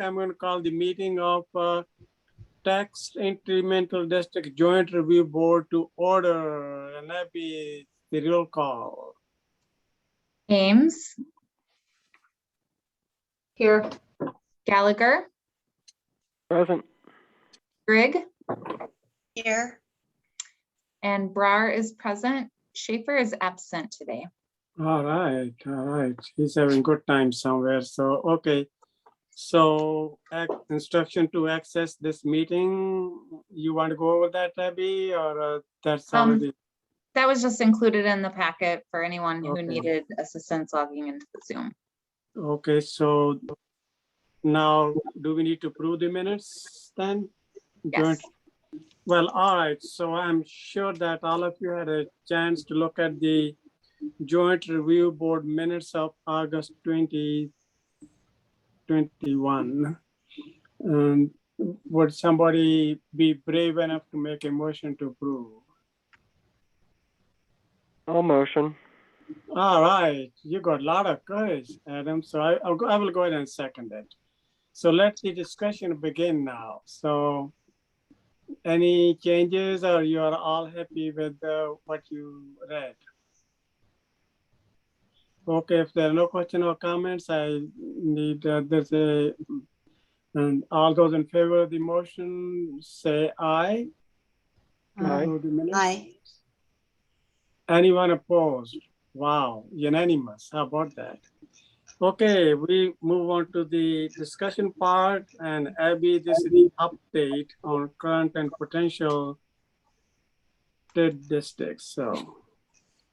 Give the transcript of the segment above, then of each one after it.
I'm going to call the meeting of Tax Incremental District Joint Review Board to order, and that be the roll call. Ames, Here. Gallagher, Present. Grigg, Here. and Brar is present. Schaefer is absent today. All right. He's having good time somewhere. So, okay. So, instruction to access this meeting, you want to go over that, Abby, or that's already? That was just included in the packet for anyone who Okay. needed assistance logging into the Zoom. Okay, so now do we need to approve the minutes then? Yes. Well, all right. So I'm sure that all of you had a chance to look at the Joint Review Board minutes of August 2021. And would somebody be brave enough to make a motion to approve? All motion. All right, you got a lot of courage, Adam. So I will go ahead and second it. So let the discussion begin now. So any changes, or you are all happy with what you read? Okay, if there are no questions or comments, I need and all those in favor of the motion say aye. Aye. Aye. Anyone opposed? Wow, unanimous. How about that? Okay, we move on to the discussion part, and Abby, this is the update on current and potential TIF districts. So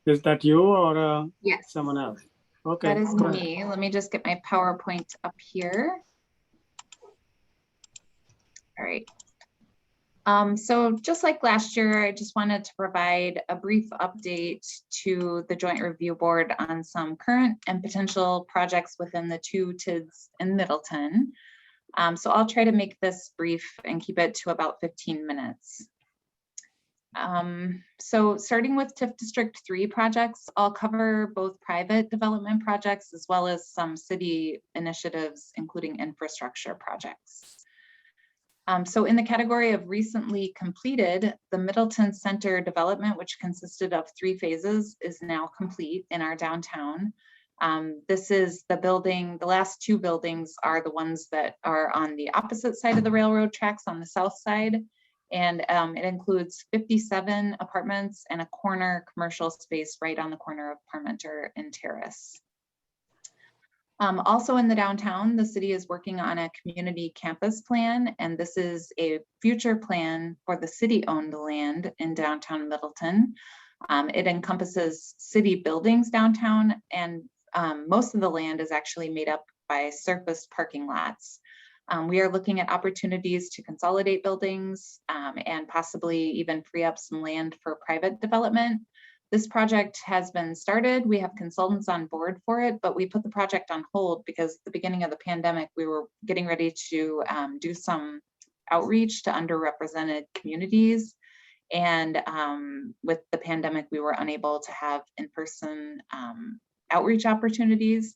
is that you or Yes. someone else? Okay. That is go ahead. me. Let me just get my PowerPoint up here. All right. So just like last year, I just wanted to provide a brief update to the Joint Review Board on some current and potential projects within the two TIDs in Middleton. So I'll try to make this brief and keep it to about 15 minutes. So starting with TIF District 3 projects, I'll cover both private development projects as well as some city initiatives, including infrastructure projects. So in the category of recently completed, the Middleton Center development, which consisted of 3 phases, is now complete in our downtown. This is the building, the last 2 buildings are the ones that are on the opposite side of the railroad tracks on the south side. And it includes 57 apartments and a corner commercial space right on the corner of Parmenter and Terrace. Also in the downtown, the city is working on a community campus plan, and this is a future plan for the city-owned land in downtown Middleton. It encompasses city buildings downtown, and most of the land is actually made up by surface parking lots. We are looking at opportunities to consolidate buildings and possibly even free up some land for private development. This project has been started. We have consultants on board for it, but we put the project on hold because at the beginning of the pandemic, we were getting ready to do some outreach to underrepresented communities. And with the pandemic, we were unable to have in-person outreach opportunities.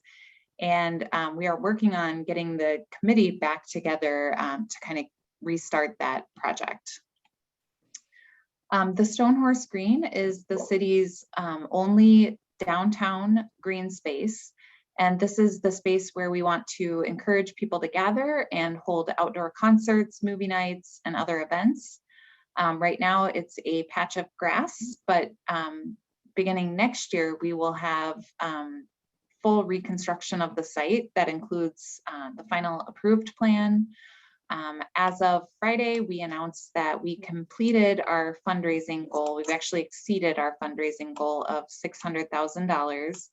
And we are working on getting the committee back together to kind of restart that project. The Stonehorse Green is the city's only downtown green space. And this is the space where we want to encourage people to gather and hold outdoor concerts, movie nights, and other events. Right now it's a patch of grass, but beginning next year, we will have full reconstruction of the site that includes the final approved plan. As of Friday, we announced that we completed our fundraising goal. We've actually exceeded our fundraising goal of $600,000.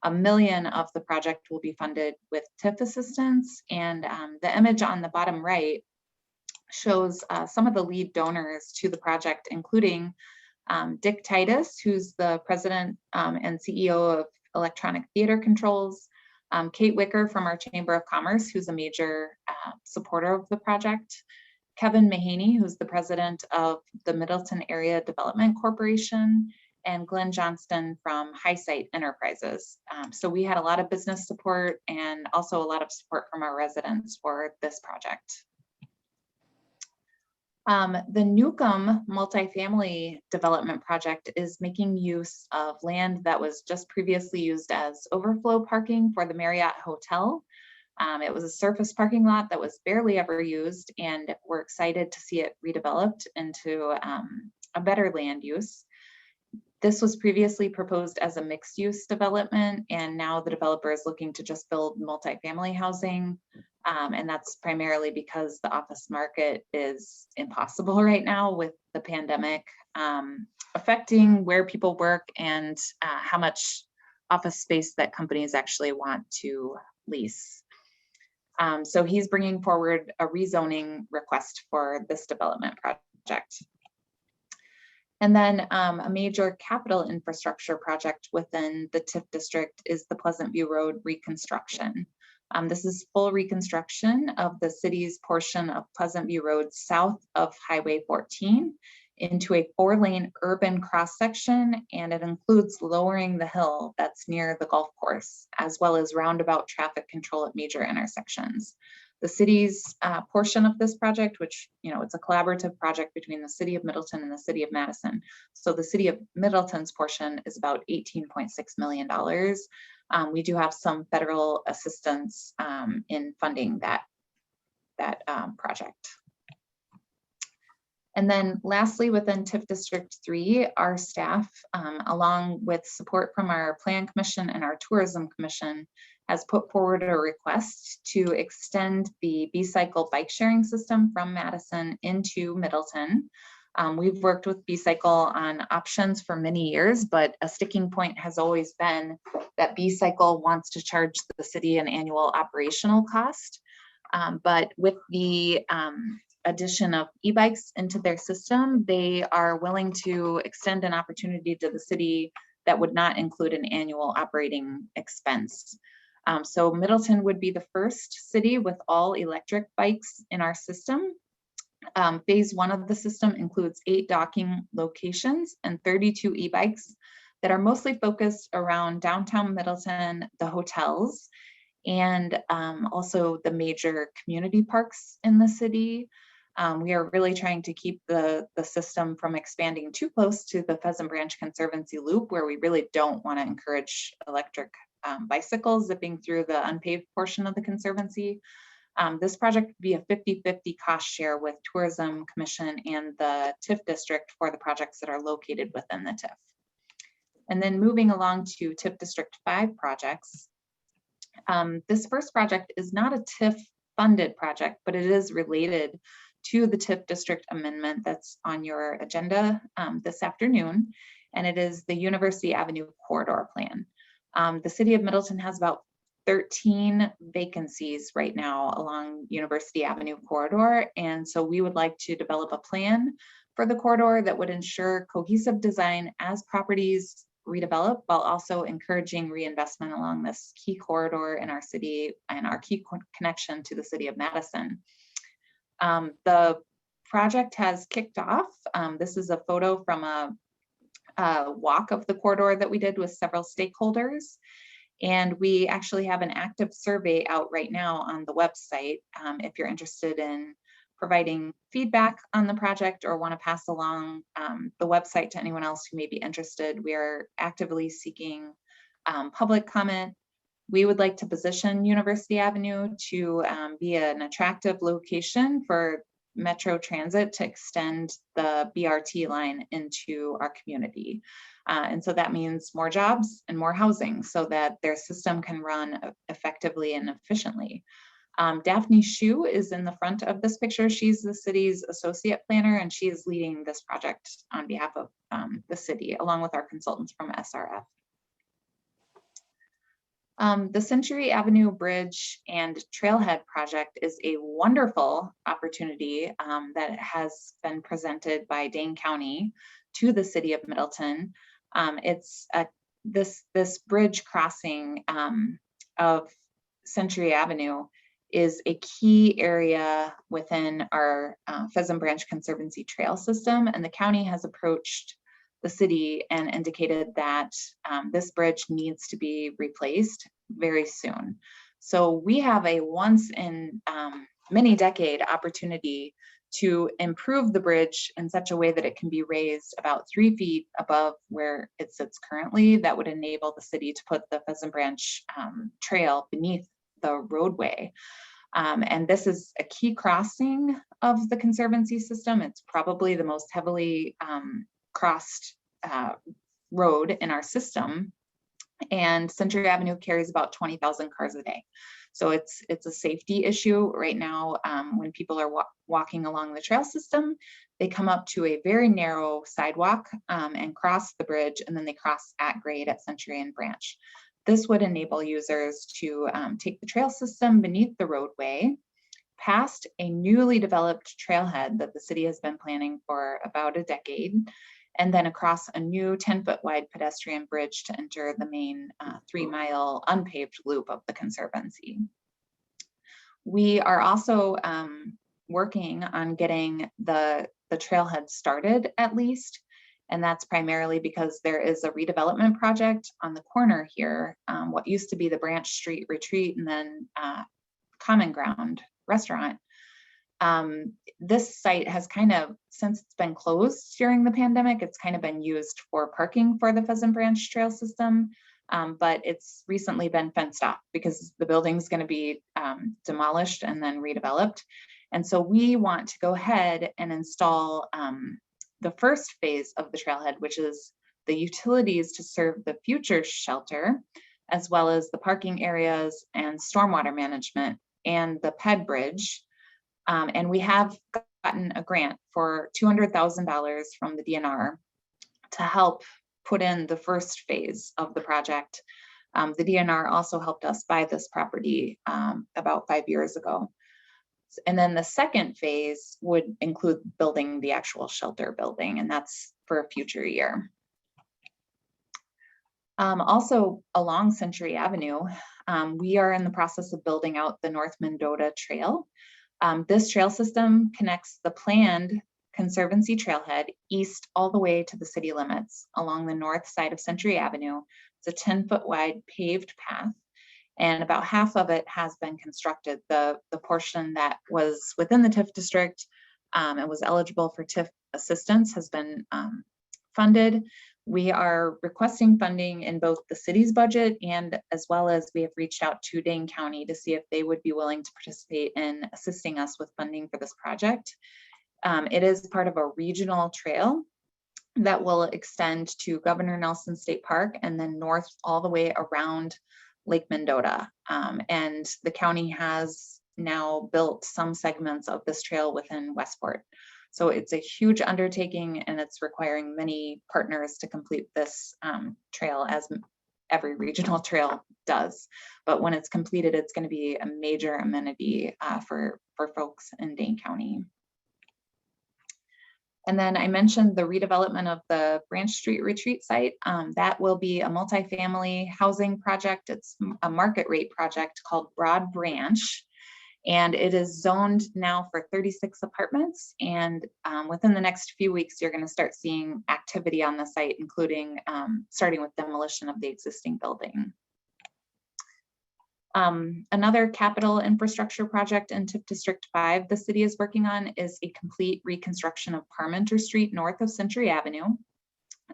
$1 million of the project will be funded with TIF assistance. And the image on the bottom right shows some of the lead donors to the project, including Dick Titus, who's the president and CEO of Electronic Theater Controls, Kate Wicker from our Chamber of Commerce, who's a major supporter of the project, Kevin Mahaney, who's the president of the Middleton Area Development Corporation, and Glenn Johnston from Highsight Enterprises. So we had a lot of business support and also a lot of support from our residents for this project. The Newcomb Multifamily Development Project is making use of land that was just previously used as overflow parking for the Marriott Hotel. It was a surface parking lot that was barely ever used, and we're excited to see it redeveloped into a better land use. This was previously proposed as a mixed use development, and now the developer is looking to just build multifamily housing. And that's primarily because the office market is impossible right now with the pandemic affecting where people work and how much office space that companies actually want to lease. So he's bringing forward a rezoning request for this development project. And then a major capital infrastructure project within the TIF district is the Pleasantview Road reconstruction. This is full reconstruction of the city's portion of Pleasantview Road south of Highway 14 into a 4-lane urban cross section, and it includes lowering the hill that's near the golf course, as well as roundabout traffic control at major intersections. The city's portion of this project, which, it's a collaborative project between the city of Middleton and the city of Madison. So the city of Middleton's portion is about $18.6 million. We do have some federal assistance in funding that project. And then lastly, within TIF District 3, our staff, along with support from our Plan Commission and our Tourism Commission, has put forward a request to extend the BCycle bike sharing system from Madison into Middleton. We've worked with BCycle on options for many years, but a sticking point has always been that BCycle wants to charge the city an annual operational cost. But with the addition of e-bikes into their system, they are willing to extend an opportunity to the city that would not include an annual operating expense. So Middleton would be the first city with all electric bikes in our system. Phase 1 of the system includes 8 docking locations and 32 e-bikes that are mostly focused around downtown Middleton, the hotels, and also the major community parks in the city. We are really trying to keep the system from expanding too close to the Pheasant Branch Conservancy Loop, where we really don't want to encourage electric bicycles zipping through the unpaved portion of the Conservancy. This project would be a 50-50 cost share with Tourism Commission and the TIF District for the projects that are located within the TIF. And then moving along to TIF District 5 projects. This first project is not a TIF funded project, but it is related to the TIF District amendment that's on your agenda this afternoon, and it is the University Avenue Corridor Plan. The city of Middleton has about 13 vacancies right now along University Avenue corridor, and so we would like to develop a plan for the corridor that would ensure cohesive design as properties redevelop, while also encouraging reinvestment along this key corridor in our city and our key connection to the city of Madison. The project has kicked off. This is a photo from a walk of the corridor that we did with several stakeholders. And we actually have an active survey out right now on the website. If you're interested in providing feedback on the project or want to pass along the website to anyone else who may be interested, we are actively seeking public comment. We would like to position University Avenue to be an attractive location for Metro Transit to extend the BRT line into our community. And so that means more jobs and more housing so that their system can run effectively and efficiently. Daphne Shu is in the front of this picture. She's the city's associate planner, and she is leading this project on behalf of the city, along with our consultants from SRF. The Century Avenue Bridge and Trailhead project is a wonderful opportunity that has been presented by Dane County to the city of Middleton. It's this bridge crossing of Century Avenue is a key area within our Pheasant Branch Conservancy trail system, and the county has approached the city and indicated that this bridge needs to be replaced very soon. So we have a once in many decade opportunity to improve the bridge in such a way that it can be raised about 3 feet above where it sits currently. That would enable the city to put the Pheasant Branch Trail beneath the roadway. And this is a key crossing of the Conservancy system. It's probably the most heavily crossed road in our system. And Century Avenue carries about 20,000 cars a day. So it's a safety issue right now. When people are walking along the trail system, they come up to a very narrow sidewalk and cross the bridge, and then they cross at grade at Century and Branch. This would enable users to take the trail system beneath the roadway, past a newly developed trailhead that the city has been planning for about a decade, and then across a new 10-foot wide pedestrian bridge to enter the main 3-mile unpaved loop of the Conservancy. We are also working on getting the trailhead started at least, and that's primarily because there is a redevelopment project on the corner here, what used to be the Branch Street Retreat and then Common Ground restaurant. This site has kind of, since it's been closed during the pandemic, it's kind of been used for parking for the Pheasant Branch Trail system, but it's recently been fenced off because the building's going to be demolished and then redeveloped. And so we want to go ahead and install the first phase of the trailhead, which is the utilities to serve the future shelter, as well as the parking areas and stormwater management and the PED bridge. And we have gotten a grant for $200,000 from the DNR to help put in the first phase of the project. The DNR also helped us buy this property about 5 years ago. And then the second phase would include building the actual shelter building, and that's for a future year. Also along Century Avenue, we are in the process of building out the North Medota Trail. This trail system connects the planned Conservancy Trailhead east all the way to the city limits along the north side of Century Avenue. It's a 10-foot wide paved path, and about half of it has been constructed. The portion that was within the TIF district and was eligible for TIF assistance has been funded. We are requesting funding in both the city's budget and as well as we have reached out to Dane County to see if they would be willing to participate in assisting us with funding for this project. It is part of a regional trail that will extend to Governor Nelson State Park and then north all the way around Lake Medota. And the county has now built some segments of this trail within Westport. So it's a huge undertaking and it's requiring many partners to complete this trail, as every regional trail does. But when it's completed, it's going to be a major amenity for folks in Dane County. And then I mentioned the redevelopment of the Branch Street Retreat site. That will be a multifamily housing project. It's a market rate project called Broad Branch. And it is zoned now for 36 apartments. And within the next few weeks, you're going to start seeing activity on the site, including starting with demolition of the existing building. Another capital infrastructure project in TIF District 5 the city is working on is a complete reconstruction of Parmenter Street north of Century Avenue.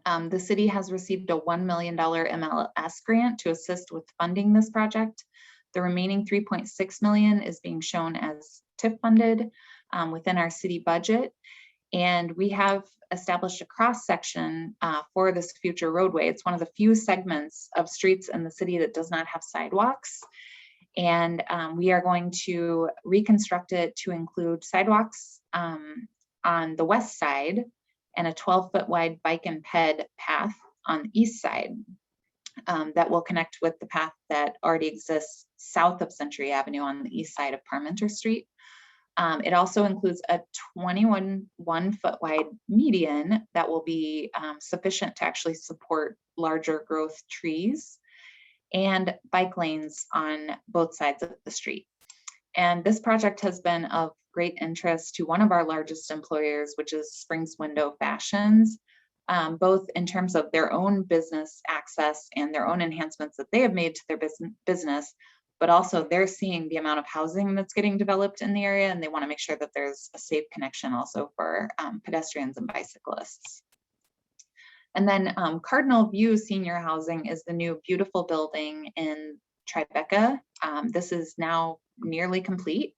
The city has received a $1 million MLS grant to assist with funding this project. The remaining $3.6 million is being shown as TIF funded within our city budget. And we have established a cross section for this future roadway. It's one of the few segments of streets in the city that does not have sidewalks. And we are going to reconstruct it to include sidewalks on the west side and a 12-foot wide bike and ped path on the east side that will connect with the path that already exists south of Century Avenue on the east side of Parmenter Street. It also includes a 21-foot wide median that will be sufficient to actually support larger growth trees and bike lanes on both sides of the street. And this project has been of great interest to one of our largest employers, which is Springs Window Fashions. both in terms of their own business access and their own enhancements that they have made to their business, but also they're seeing the amount of housing that's getting developed in the area, and they want to make sure that there's a safe connection also for pedestrians and bicyclists. And then Cardinal View Senior Housing is the new beautiful building in Tribeca. This is now nearly complete.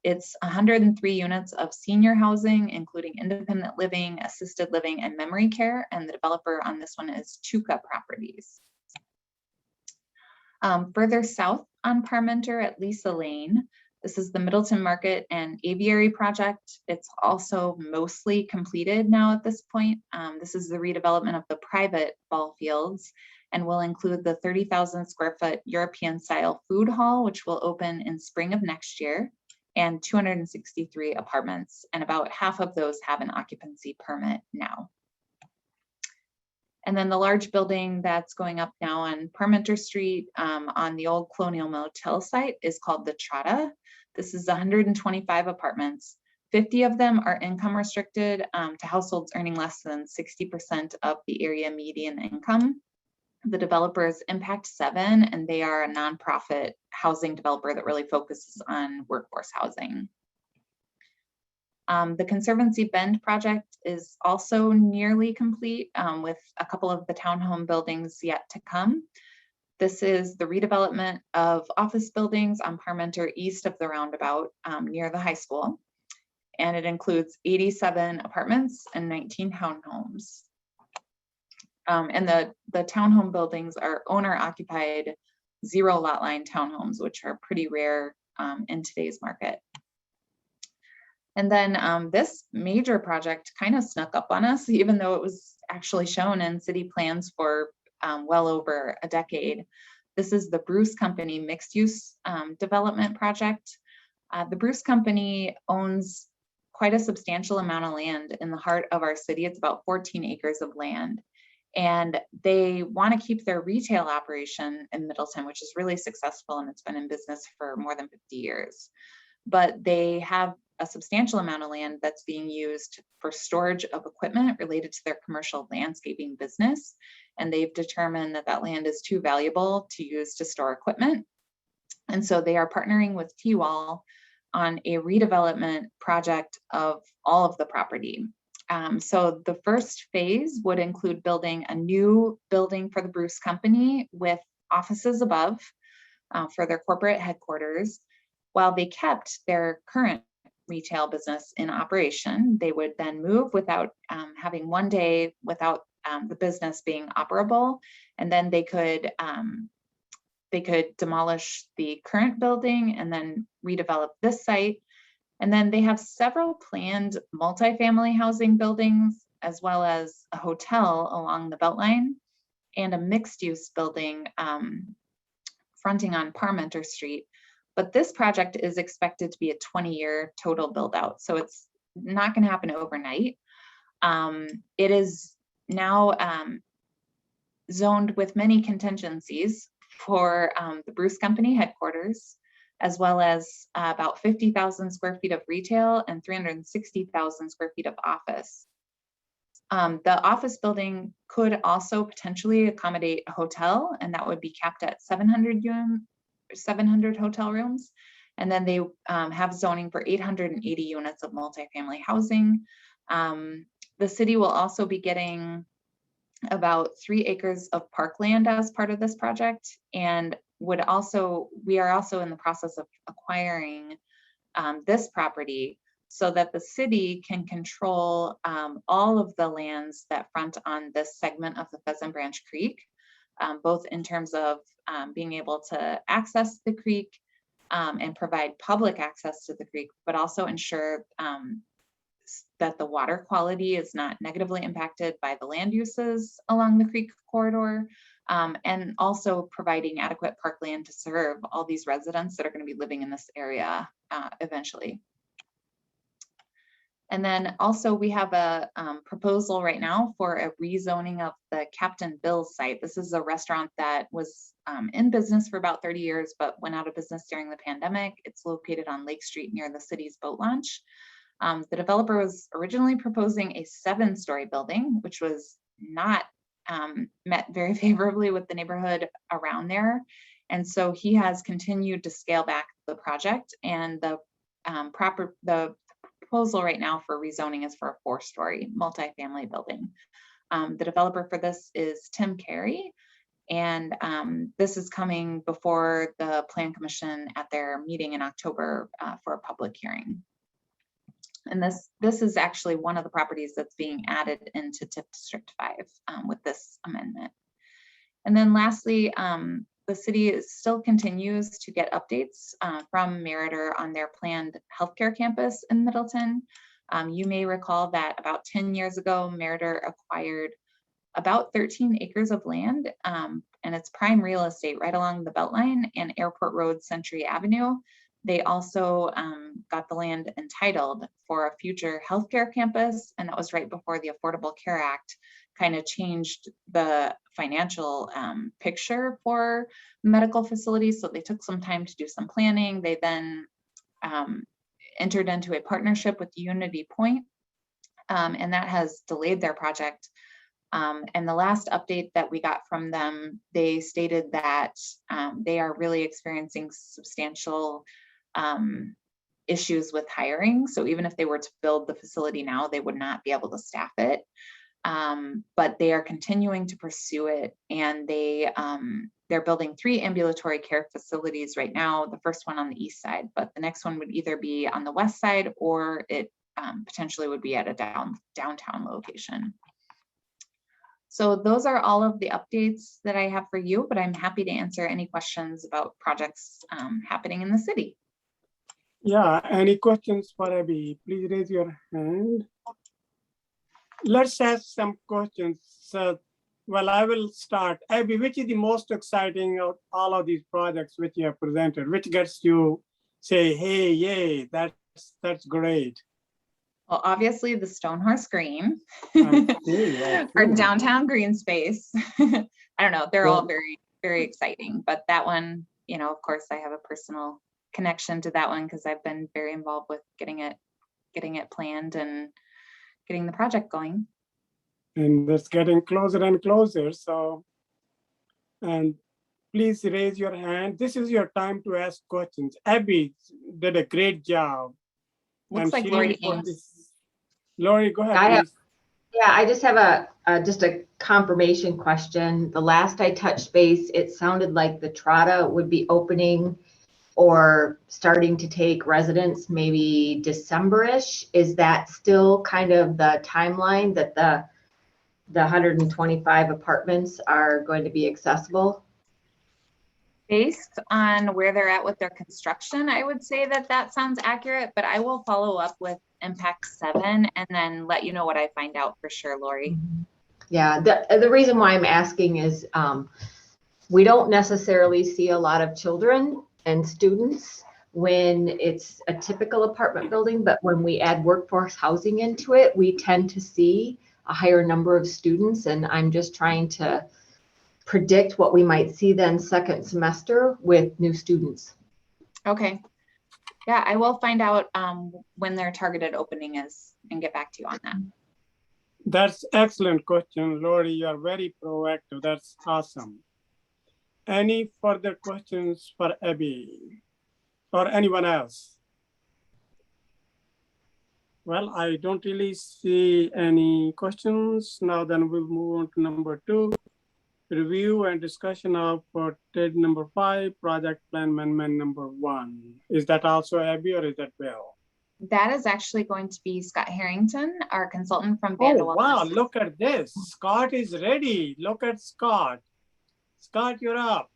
It's 103 units of senior housing, including independent living, assisted living, and memory care. And the developer on this one is Tuca Properties. Further south on Parmenter at Lisa Lane, this is the Middleton Market and Aviary project. It's also mostly completed now at this point. This is the redevelopment of the private ball fields and will include the 30,000 square foot European style food hall, which will open in spring of next year, and 263 apartments. And about half of those have an occupancy permit now. And then the large building that's going up now on Parmenter Street on the old Colonial Motel site is called the Trada. This is 125 apartments. 50 of them are income restricted to households earning less than 60% of the area median income. The developer is Impact 7, and they are a nonprofit housing developer that really focuses on workforce housing. The Conservancy Bend project is also nearly complete with a couple of the townhome buildings yet to come. This is the redevelopment of office buildings on Parmenter east of the roundabout near the high school. And it includes 87 apartments and 19 townhomes. And the townhome buildings are owner occupied 0 lot line townhomes, which are pretty rare in today's market. And then this major project kind of snuck up on us, even though it was actually shown in city plans for well over a decade. This is the Bruce Company mixed use development project. The Bruce Company owns quite a substantial amount of land in the heart of our city. It's about 14 acres of land. And they want to keep their retail operation in Middleton, which is really successful, and it's been in business for more than 50 years. But they have a substantial amount of land that's being used for storage of equipment related to their commercial landscaping business. And they've determined that that land is too valuable to use to store equipment. And so they are partnering with T-Wall on a redevelopment project of all of the property. So the first phase would include building a new building for the Bruce Company with offices above for their corporate headquarters. While they kept their current retail business in operation, they would then move without having one day without the business being operable, and then they could demolish the current building and then redevelop this site. And then they have several planned multifamily housing buildings, as well as a hotel along the Beltline and a mixed-use building fronting on Parmenter Street. But this project is expected to be a 20-year total build-out, so it's not going to happen overnight. It is now zoned with many contingencies for the Bruce Company headquarters, as well as about 50,000 square feet of retail and 360,000 square feet of office. The office building could also potentially accommodate a hotel, and that would be capped at 700 hotel rooms. And then they have zoning for 880 units of multifamily housing. The city will also be getting about 3 acres of parkland as part of this project, and we are also in the process of acquiring this property so that the city can control all of the lands that front on this segment of the Pheasant Branch Creek, both in terms of being able to access the creek and provide public access to the creek, but also ensure that the water quality is not negatively impacted by the land uses along the creek corridor, and also providing adequate parkland to serve all these residents that are going to be living in this area eventually. And then also we have a proposal right now for a rezoning of the Captain Bill's site. This is a restaurant that was in business for about 30 years, but went out of business during the pandemic. It's located on Lake Street near the city's boat launch. The developer was originally proposing a 7-story building, which was not met very favorably with the neighborhood around there. And so he has continued to scale back the project, and the proposal right now for rezoning is for a 4-story multifamily building. The developer for this is Tim Carey, and this is coming before the Plan Commission at their meeting in October for a public hearing. And this is actually one of the properties that's being added into TIF District 5 with this amendment. And then lastly, the city still continues to get updates from Meritor on their planned healthcare campus in Middleton. You may recall that about 10 years ago, Meritor acquired about 13 acres of land, and it's prime real estate right along the Beltline and Airport Road, Century Avenue. They also got the land entitled for a future healthcare campus, and that was right before the Affordable Care Act kind of changed the financial picture for medical facilities. So they took some time to do some planning. They then entered into a partnership with Unity Point, and that has delayed their project. And the last update that we got from them, they stated that they are really experiencing substantial issues with hiring. So even if they were to build the facility now, they would not be able to staff it. But they are continuing to pursue it, and they're building 3 ambulatory care facilities right now. The first one on the east side, but the next one would either be on the west side, or it potentially would be at a downtown location. So those are all of the updates that I have for you, but I'm happy to answer any questions about projects happening in the city. Yeah, any questions for Abby? Please raise your hand. Let's ask some questions. So, well, I will start. Abby, which is the most exciting of all of these projects which you have presented? Which gets you say, hey, yay, that's great? Well, obviously the Stonehorse Green, I see. our downtown green space. I don't know, they're all very, very exciting, but that one, you know, of course I have a personal connection to that one because I've been very involved with getting it planned and getting the project going. And it's getting closer and closer. So, and please raise your hand. This is your time to ask questions. Abby did a great job. Looks like Lori Ames. Lori, go ahead, please. I just have a confirmation question. The last I touched base, it sounded like the Trada would be opening or starting to take residents maybe December-ish. Is that still kind of the timeline that the 125 apartments are going to be accessible? Based on where they're at with their construction, I would say that sounds accurate, but I will follow up with Impact 7 and then let you know what I find out for sure, Lori. Yeah, the reason why I'm asking is we don't necessarily see a lot of children and students when it's a typical apartment building, but when we add workforce housing into it, we tend to see a higher number of students, and I'm just trying to predict what we might see then second semester with new students. Okay. Yeah, I will find out when their targeted opening is and get back to you on that. That's excellent question, Lori. You are very proactive. That's awesome. Any further questions for Abby or anyone else? Well, I don't really see any questions. Now then we'll move on to number 2. Review and discussion of TID number 5, project plan amendment number 1. Is that also Abby or is that Bill? That is actually going to be Scott Harrington, our consultant from Oh, Vandewell. wow, look at this. Scott is ready. Look at Scott. Scott, you're up.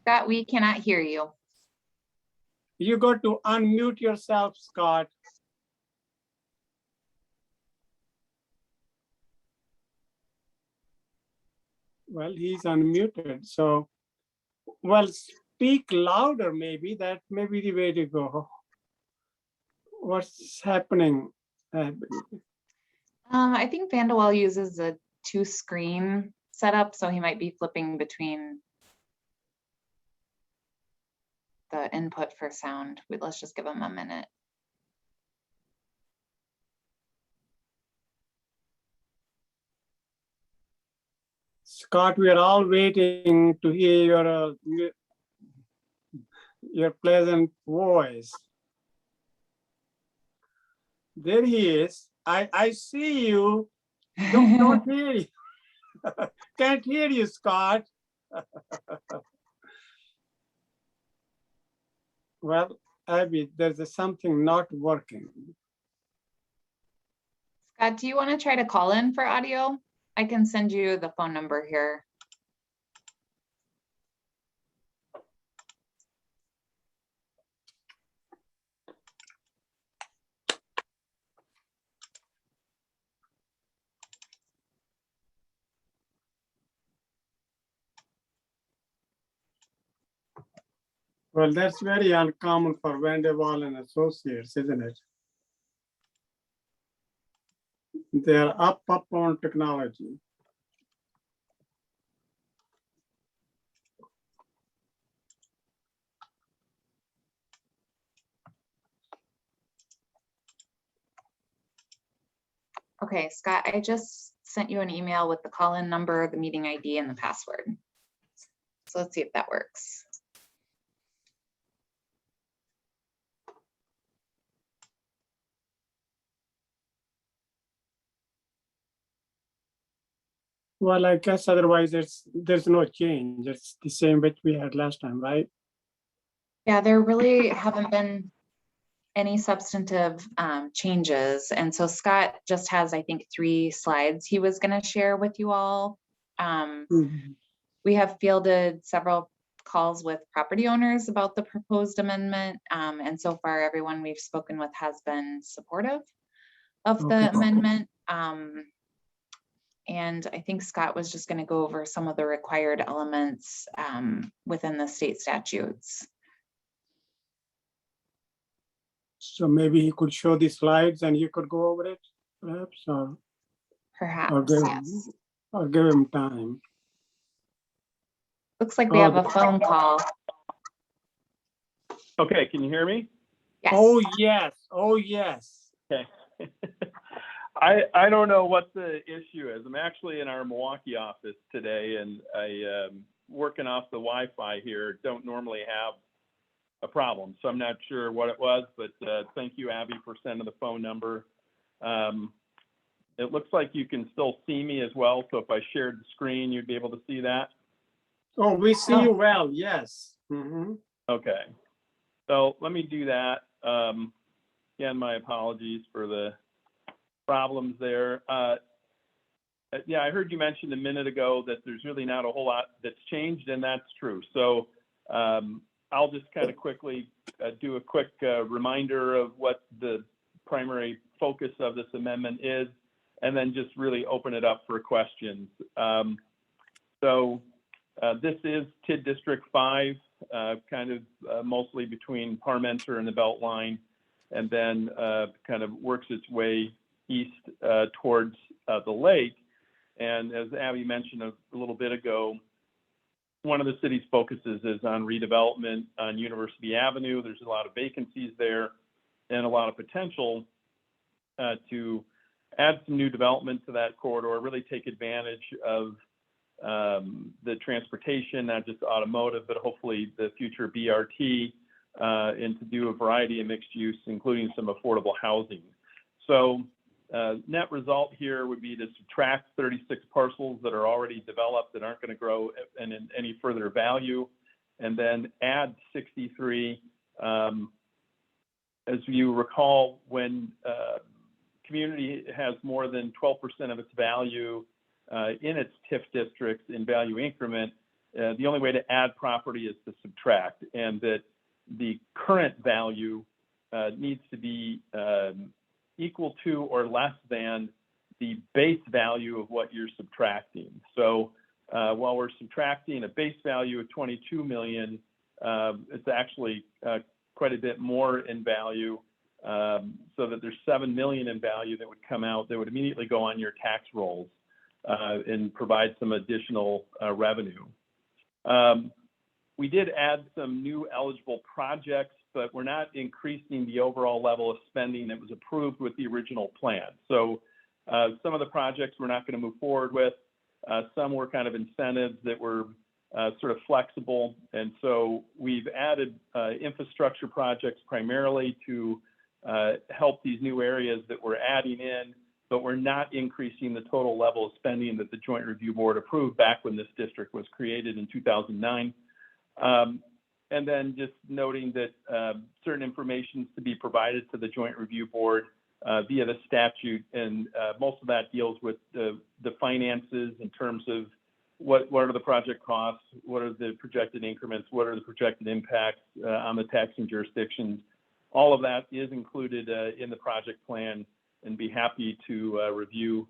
Scott, we cannot hear you. You got to unmute yourself, Scott. Well, he's unmuted. So, well, speak louder, maybe. That may be the way to go. What's happening? I think Vandewell uses a 2-screen setup, so he might be flipping between the input for sound. Let's just give them a minute. Scott, we are all waiting to hear your pleasant voice. There he is. I see you. Don't hear you. Can't hear you, Scott. Well, Abby, there's something not working. Scott, do you want to try to call in for audio? I can send you the phone number here. Well, that's very uncommon for Vanderwall and Associates, isn't it? They're up on technology. Okay, Scott, I just sent you an email with the call-in number, the meeting ID, and the password. So let's see if that works. Well, I guess otherwise there's no change. It's the same which we had last time, right? Yeah, there really haven't been any substantive changes. And so Scott just has, I think, 3 slides he was going to share with you all. We have fielded several calls with property owners about the proposed amendment. And so far, everyone we've spoken with has been supportive of the amendment. And I think Scott was just going to go over some of the required elements within the state statutes. So maybe he could show the slides and you could go over it, perhaps, Perhaps, yes. Or give him time. Looks like we have a phone call. Okay, can you hear me? Yes. Oh, yes. Oh, yes. Okay. I don't know what the issue is. I'm actually in our Milwaukee office today, and I working off the Wi-Fi here. Don't normally have a problem, so I'm not sure what it was. But thank you, Abby, for sending the phone number. It looks like you can still see me as well. So if I shared the screen, you'd be able to see that. Oh, we see you well. Yes. Mm-hmm. Okay. So let me do that. Again, my apologies for the problems there. Yeah, I heard you mention a minute ago that there's really not a whole lot that's changed, and that's true. So I'll just kind of quickly do a quick reminder of what the primary focus of this amendment is, and then just really open it up for questions. This is TIF District 5, kind of mostly between Parmenter and the Beltline, and then kind of works its way east towards the lake. And as Abby mentioned a little bit ago, one of the city's focuses is on redevelopment on University Avenue. There's a lot of vacancies there and a lot of potential to add some new development to that corridor, really take advantage of the transportation, not just automotive, but hopefully the future BRT, and to do a variety of mixed use, including some affordable housing. So net result here would be to subtract 36 parcels that are already developed that aren't going to grow in any further value, and then add 63. As you recall, when community has more than 12% of its value in its TIF districts in value increment, the only way to add property is to subtract, and that the current value needs to be equal to or less than the base value of what you're subtracting. So while we're subtracting a base value of 22 million, it's actually quite a bit more in value, so that there's 7 million in value that would come out that would immediately go on your tax rolls and provide some additional revenue. We did add some new eligible projects, but we're not increasing the overall level of spending that was approved with the original plan. So some of the projects we're not going to move forward with. Some were kind of incentives that were sort of flexible. And so we've added infrastructure projects primarily to help these new areas that we're adding in, but we're not increasing the total level of spending that the Joint Review Board approved back when this district was created in 2009. And then just noting that certain information is to be provided to the Joint Review Board via the statute, and most of that deals with the finances in terms of what are the project costs, what are the projected increments, what are the projected impacts on the taxing jurisdictions. All of that is included in the project plan, and be happy to review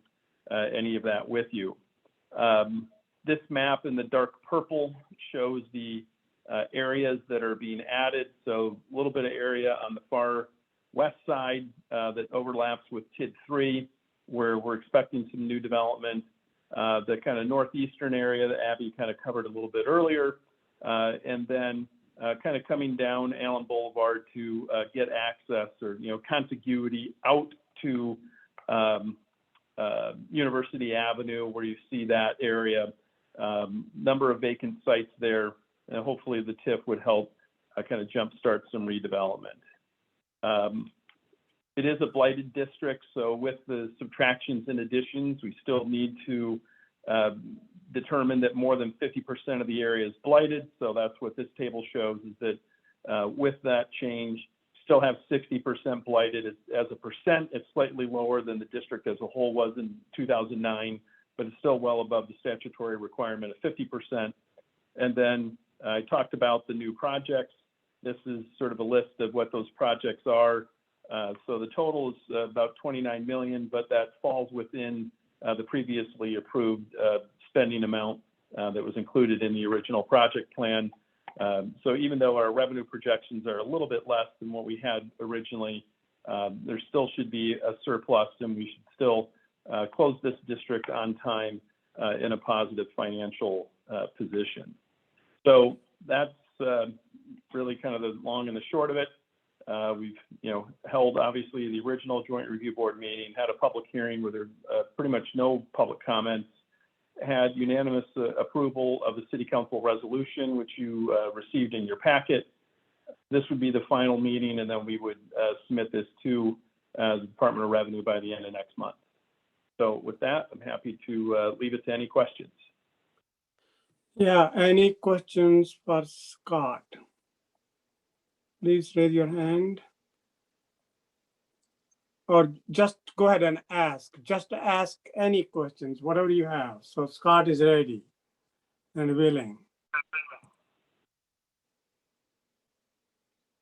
any of that with you. This map in the dark purple shows the areas that are being added. So a little bit of area on the far west side that overlaps with TID 3, where we're expecting some new development. The kind of northeastern area that Abby kind of covered a little bit earlier, and then kind of coming down Allen Boulevard to get access or, contiguity out to University Avenue, where you see that area. Number of vacant sites there, and hopefully the TIF would help kind of jumpstart some redevelopment. It is a blighted district, so with the subtractions and additions, we still need to determine that more than 50% of the area is blighted. So that's what this table shows, is that with that change, still have 60% blighted as a percent. It's slightly lower than the district as a whole was in 2009, but it's still well above the statutory requirement of 50%. And then I talked about the new projects. This is sort of a list of what those projects are. So the total is about 29 million, but that falls within the previously approved spending amount that was included in the original project plan. So even though our revenue projections are a little bit less than what we had originally, there still should be a surplus, and we should still close this district on time in a positive financial position. So that's really kind of the long and the short of it. We've held obviously the original Joint Review Board meeting, had a public hearing where there pretty much no public comments, had unanimous approval of the City Council resolution, which you received in your packet. This would be the final meeting, and then we would submit this to the Department of Revenue by the end of next month. So with that, I'm happy to leave it to any questions. Yeah, any questions for Scott? Please raise your hand. Or just go ahead and ask. Just ask any questions, whatever you have. So Scott is ready and willing.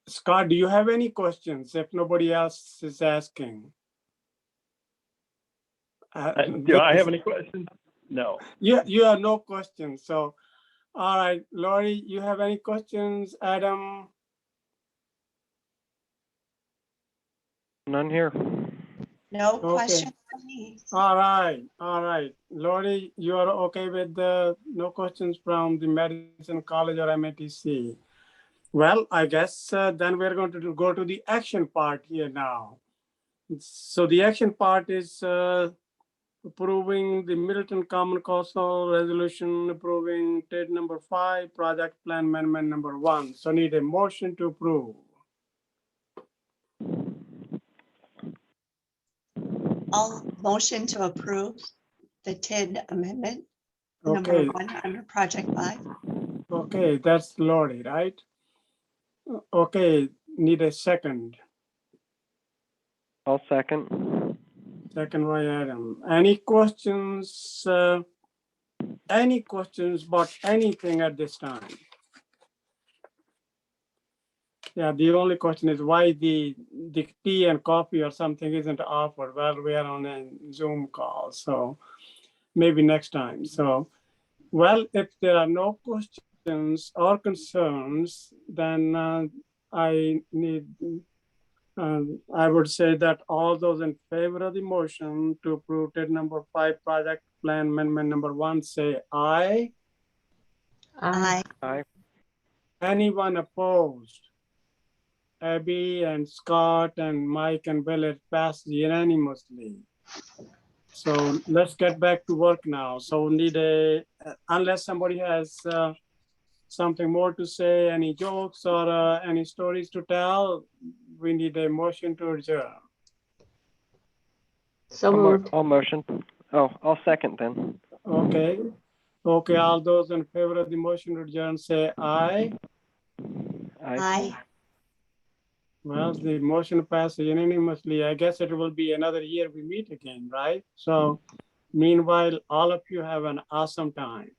Scott, do you have any questions if nobody else is asking? Do I have any questions? No. Yeah, you have no questions. So, all right, Lori, you have any questions? Adam? None here. No Okay. question for me. All right. Lori, you are okay with the no questions from the Medicine College or MATC? Well, I guess then we're going to go to the action part here now. So the action part is approving the Middleton Common Council resolution approving TID number 5, project plan amendment number 1. So need a motion to approve. I'll motion to approve the TID amendment, number Okay, 1 under project 5. okay, that's Lori, right? Okay, need a second. I'll second. Second by Adam. Any questions? Any questions about anything at this time? Yeah, the only question is why the tea and coffee or something isn't offered. Well, we are on a Zoom call, so maybe next time. So, well, if there are no questions or concerns, then I would say that all those in favor of the motion to approve TID number 5 project plan amendment number 1 say aye. Aye. Aye. Anyone opposed? Abby and Scott and Mike and Bill, it passed unanimously. So let's get back to work now. So we need unless somebody has something more to say, any jokes or any stories to tell, we need a motion to adjourn. So moved. I'll motion. Oh, I'll second then. Okay. Okay, all those in favor of the motion to adjourn say aye. Aye. Well, the motion passes unanimously. I guess it will be another year we meet again, right? So meanwhile, all of you have an awesome time.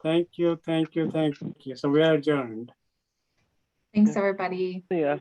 Thank you, thank you, thank you. So we are adjourned. Thanks, everybody. See ya.